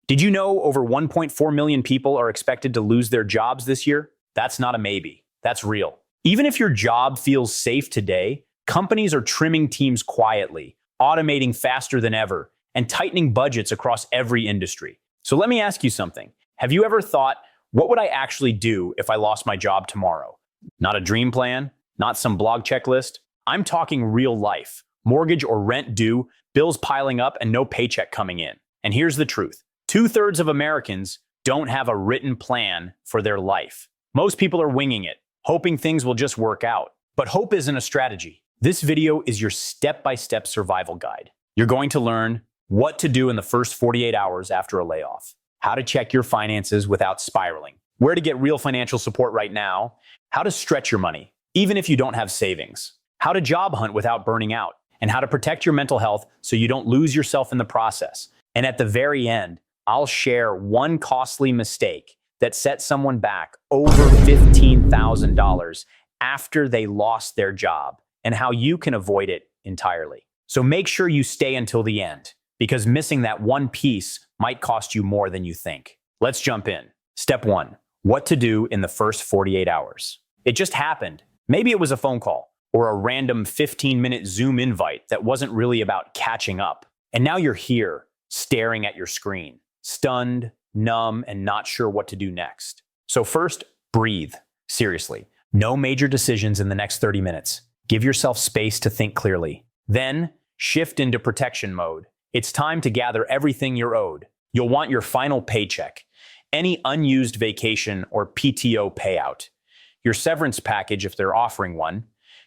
Did you know over 1.4 million people are expected to lose their jobs this year? That's not a maybe. That's real. Even if your job feels safe today, companies are trimming teams quietly, automating faster than ever, and tightening budgets across every industry. So let me ask you something. Have you ever thought, what would I actually do if I lost my job tomorrow? Not a dream plan, not some blog checklist. I'm talking real life. Mortgage or rent due, bills piling up, and no paycheck coming in. And here's the truth. 2/3 of Americans don't have a written plan for their life. Most people are winging it, hoping things will just work out. But hope isn't a strategy. This video is your step-by-step survival guide. You're going to learn what to do in the first 48 hours after a layoff, how to check your finances without spiraling, where to get real financial support right now, how to stretch your money, even if you don't have savings, how to job hunt without burning out, and how to protect your mental health so you don't lose yourself in the process. And at the very end, I'll share one costly mistake that set someone back over $15,000 after they lost their job and how you can avoid it entirely. So make sure you stay until the end because missing that one piece might cost you more than you think. Let's jump in. Step 1, what to do in the first 48 hours. It just happened. Maybe it was a phone call or a random 15-minute Zoom invite that wasn't really about catching up. And now you're here, staring at your screen, stunned, numb, and not sure what to do next. So first, breathe. Seriously, no major decisions in the next 30 minutes. Give yourself space to think clearly. Then, shift into protection mode. It's time to gather everything you're owed. You'll want your final paycheck, any unused vacation or PTO payout, your severance package if they're offering one,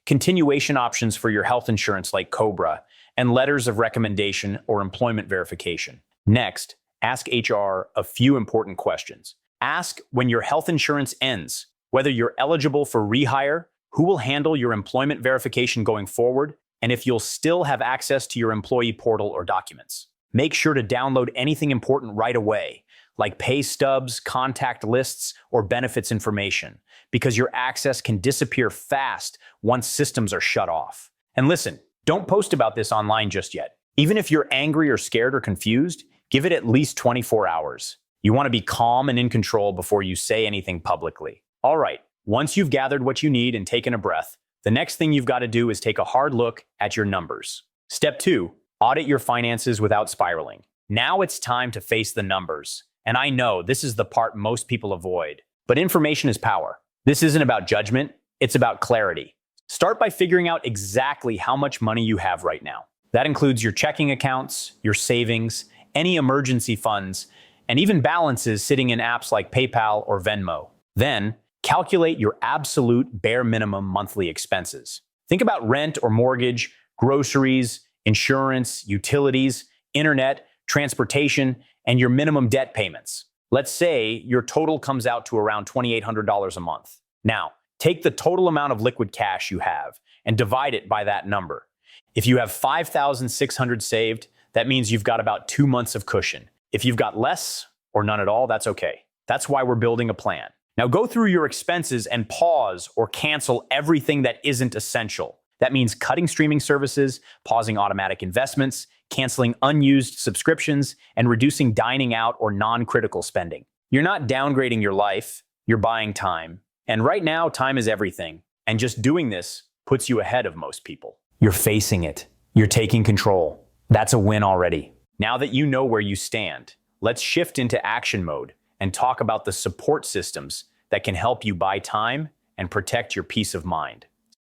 continuation options for your health insurance like COBRA, and letters of recommendation or employment verification. Next, ask HR a few important questions. Ask when your health insurance ends, whether you're eligible for rehire, who will handle your employment verification going forward, and if you'll still have access to your employee portal or documents. Make sure to download anything important right away, like pay stubs, contact lists, or benefits information, because your access can disappear fast once systems are shut off. And listen, don't post about this online just yet. Even if you're angry or scared or confused, give it at least 24 hours. You want to be calm and in control before you say anything publicly. All right, once you've gathered what you need and taken a breath, the next thing you've got to do is take a hard look at your numbers. Step 2, audit your finances without spiraling. Now it's time to face the numbers. And I know this is the part most people avoid, but information is power. This isn't about judgment, it's about clarity. Start by figuring out exactly how much money you have right now. That includes your checking accounts, your savings, any emergency funds, and even balances sitting in apps like PayPal or Venmo. Then, calculate your absolute bare minimum monthly expenses. Think about rent or mortgage, groceries, insurance, utilities, internet, transportation, and your minimum debt payments. Let's say your total comes out to around $2,800 a month. Now, take the total amount of liquid cash you have and divide it by that number. If you have $5,600 saved, that means you've got about 2 months of cushion. If you've got less or none at all, that's okay. That's why we're building a plan. Now go through your expenses and pause or cancel everything that isn't essential. That means cutting streaming services, pausing automatic investments, canceling unused subscriptions, and reducing dining out or non-critical spending. You're not downgrading your life, you're buying time. And right now, time is everything. And just doing this puts you ahead of most people. You're facing it. You're taking control. That's a win already. Now that you know where you stand, let's shift into action mode and talk about the support systems that can help you buy time and protect your peace of mind.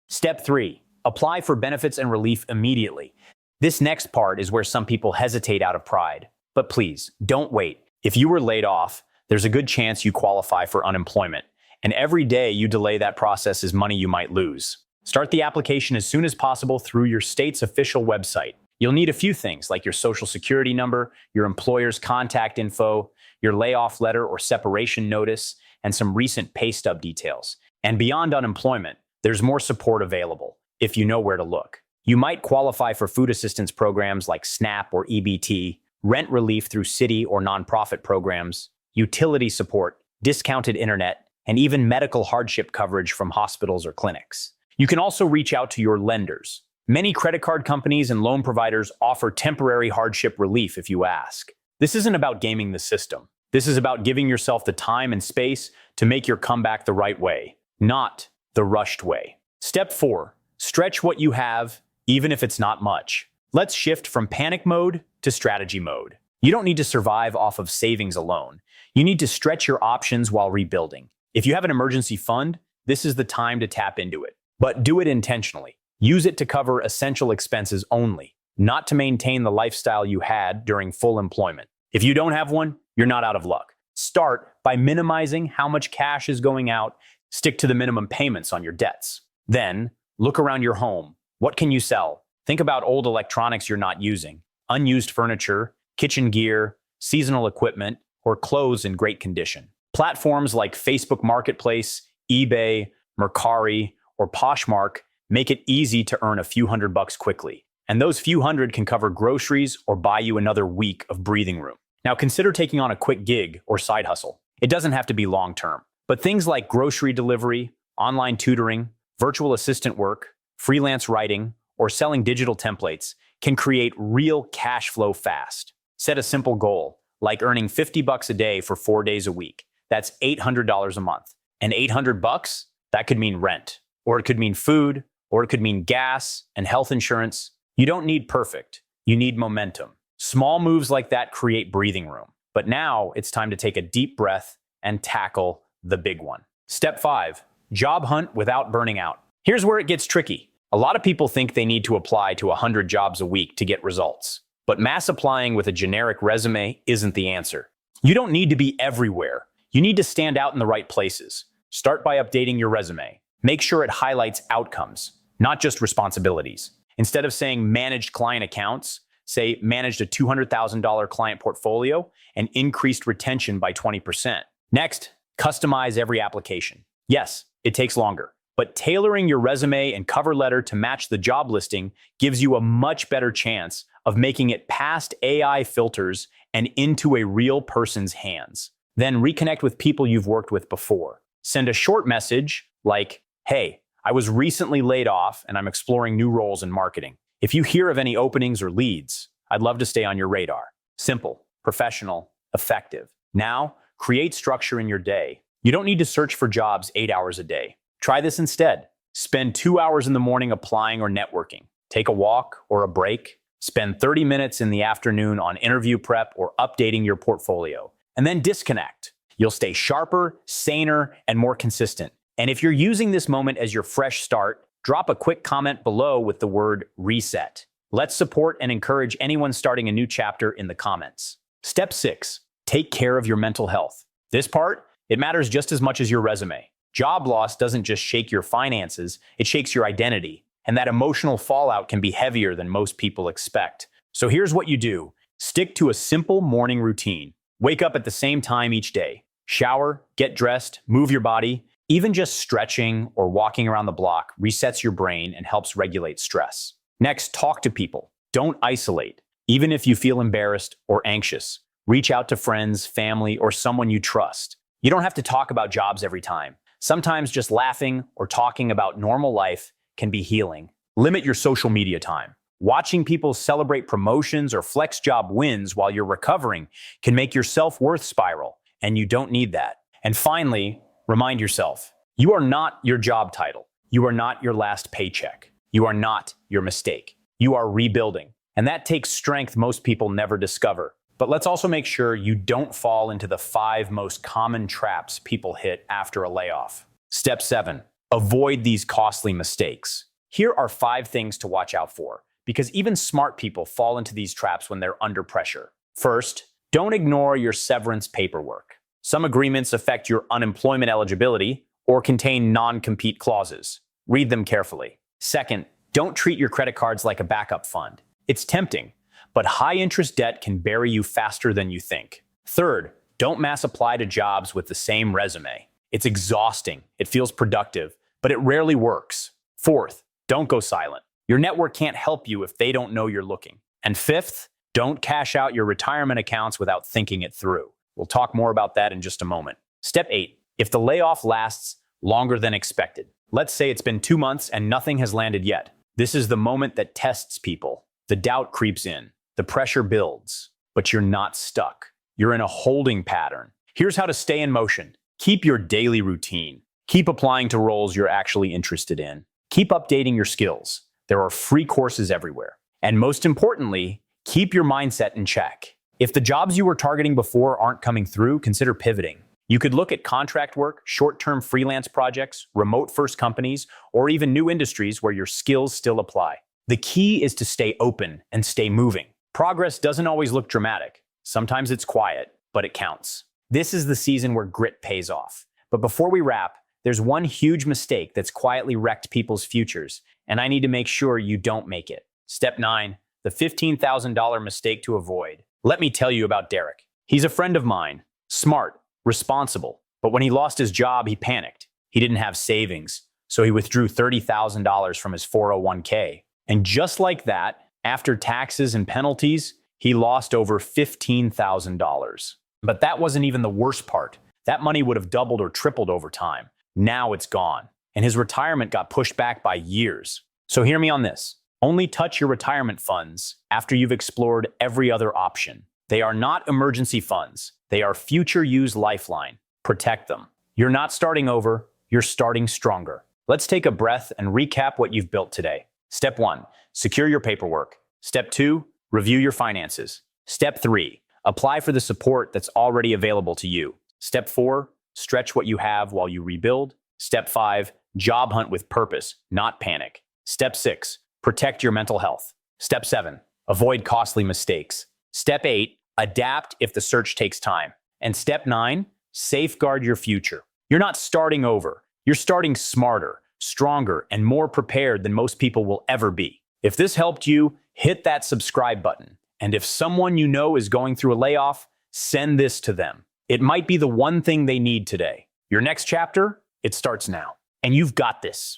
Step 3, apply for benefits and relief immediately. This next part is where some people hesitate out of pride. But please, don't wait. If you were laid off, there's a good chance you qualify for unemployment. And every day you delay that process is money you might lose. Start the application as soon as possible through your state's official website. You'll need a few things like your social security number, your employer's contact info, your layoff letter or separation notice, and some recent pay stub details. And beyond unemployment, there's more support available if you know where to look. You might qualify for food assistance programs like SNAP or EBT, rent relief through city or nonprofit programs, utility support, discounted internet, and even medical hardship coverage from hospitals or clinics. You can also reach out to your lenders. Many credit card companies and loan providers offer temporary hardship relief if you ask. This isn't about gaming the system. This is about giving yourself the time and space to make your comeback the right way, not the rushed way. Step 4. Stretch what you have, even if it's not much. Let's shift from panic mode to strategy mode. You don't need to survive off of savings alone. You need to stretch your options while rebuilding. If you have an emergency fund, this is the time to tap into it. But do it intentionally. Use it to cover essential expenses only, not to maintain the lifestyle you had during full employment. If you don't have one, you're not out of luck. Start by minimizing how much cash is going out. Stick to the minimum payments on your debts. Then, look around your home. What can you sell? Think about old electronics you're not using, unused furniture, kitchen gear, seasonal equipment, or clothes in great condition. Platforms like Facebook Marketplace, eBay, Mercari, or Poshmark make it easy to earn a few $100 quickly. And those few hundred can cover groceries or buy you another week of breathing room. Now consider taking on a quick gig or side hustle. It doesn't have to be long-term, but things like grocery delivery, online tutoring, virtual assistant work, freelance writing, or selling digital templates can create real cash flow fast. Set a simple goal, like earning $50 a day for 4 days a week. That's $800 a month. And $800, that could mean rent, or it could mean food, or it could mean gas and health insurance. You don't need perfect, you need momentum. Small moves like that create breathing room. But now it's time to take a deep breath and tackle the big one. Step 5, job hunt without burning out. Here's where it gets tricky. A lot of people think they need to apply to 100 jobs a week to get results. But mass applying with a generic resume isn't the answer. You don't need to be everywhere. You need to stand out in the right places. Start by updating your resume. Make sure it highlights outcomes, not just responsibilities. Instead of saying managed client accounts, say managed a $200,000 client portfolio and increased retention by 20%. Next, customize every application. Yes, it takes longer, but tailoring your resume and cover letter to match the job listing gives you a much better chance of making it past AI filters and into a real person's hands. Then reconnect with people you've worked with before. Send a short message like, "Hey, I was recently laid off and I'm exploring new roles in marketing. If you hear of any openings or leads, I'd love to stay on your radar." Simple, professional, effective. Now, create structure in your day. You don't need to search for jobs 8 hours a day. Try this instead. Spend 2 hours in the morning applying or networking. Take a walk or a break. Spend 30 minutes in the afternoon on interview prep or updating your portfolio. And then disconnect. You'll stay sharper, saner, and more consistent. And if you're using this moment as your fresh start, drop a quick comment below with the word reset. Let's support and encourage anyone starting a new chapter in the comments. Step 6, take care of your mental health. This part, it matters just as much as your resume. Job loss doesn't just shake your finances, it shakes your identity. And that emotional fallout can be heavier than most people expect. So here's what you do. Stick to a simple morning routine. Wake up at the same time each day. Shower, get dressed, move your body. Even just stretching or walking around the block resets your brain and helps regulate stress. Next, talk to people. Don't isolate. Even if you feel embarrassed or anxious, reach out to friends, family, or someone you trust. You don't have to talk about jobs every time. Sometimes just laughing or talking about normal life can be healing. Limit your social media time. Watching people celebrate promotions or FlexJob wins while you're recovering can make your self-worth spiral, and you don't need that. And finally, remind yourself, you are not your job title. You are not your last paycheck. You are not your mistake. You are rebuilding. And that takes strength most people never discover. But let's also make sure you don't fall into the 5 most common traps people hit after a layoff. Step 7, avoid these costly mistakes. Here are 5 things to watch out for, because even smart people fall into these traps when they're under pressure. First, don't ignore your severance paperwork. Some agreements affect your unemployment eligibility or contain non-compete clauses. Read them carefully. Second, don't treat your credit cards like a backup fund. It's tempting, but high-interest debt can bury you faster than you think. Third, don't mass apply to jobs with the same resume. It's exhausting, it feels productive, but it rarely works. Fourth, don't go silent. Your network can't help you if they don't know you're looking. And fifth, don't cash out your retirement accounts without thinking it through. We'll talk more about that in just a moment. Step 8, if the layoff lasts longer than expected. Let's say it's been 2 months and nothing has landed yet. This is the moment that tests people. The doubt creeps in. The pressure builds. but you're not stuck. You're in a holding pattern. Here's how to stay in motion. Keep your daily routine. Keep applying to roles you're actually interested in. Keep updating your skills. There are free courses everywhere. And most importantly, keep your mindset in check. If the jobs you were targeting before aren't coming through, consider pivoting. You could look at contract work, short-term freelance projects, remote-first companies, or even new industries where your skills still apply. The key is to stay open and stay moving. Progress doesn't always look dramatic. Sometimes it's quiet, but it counts. This is the season where grit pays off. But before we wrap, there's one huge mistake that's quietly wrecked people's futures, and I need to make sure you don't make it. Step 9, the $15,000 mistake to avoid. Let me tell you about Derek. He's a friend of mine, smart, responsible, but when he lost his job, he panicked. He didn't have savings, so he withdrew $30,000 from his 401k. And just like that, after taxes and penalties, he lost over $15,000. But that wasn't even the worst part. That money would have doubled or tripled over time. Now it's gone, and his retirement got pushed back by years. So hear me on this. Only touch your retirement funds after you've explored every other option. They are not emergency funds. They are future use lifeline. Protect them. You're not starting over, you're starting stronger. Let's take a breath and recap what you've built today. Step 1, secure your paperwork. Step 2, review your finances. Step 3, apply for the support that's already available to you. Step 4, stretch what you have while you rebuild. Step 5, job hunt with purpose, not panic. Step 6, protect your mental health. Step 7, avoid costly mistakes. Step 8, adapt if the search takes time. And step 9, safeguard your future. You're not starting over. You're starting smarter, stronger, and more prepared than most people will ever be. If this helped you, hit that subscribe button. And if someone you know is going through a layoff, send this to them. It might be the one thing they need today. Your next chapter, it starts now. And you've got this.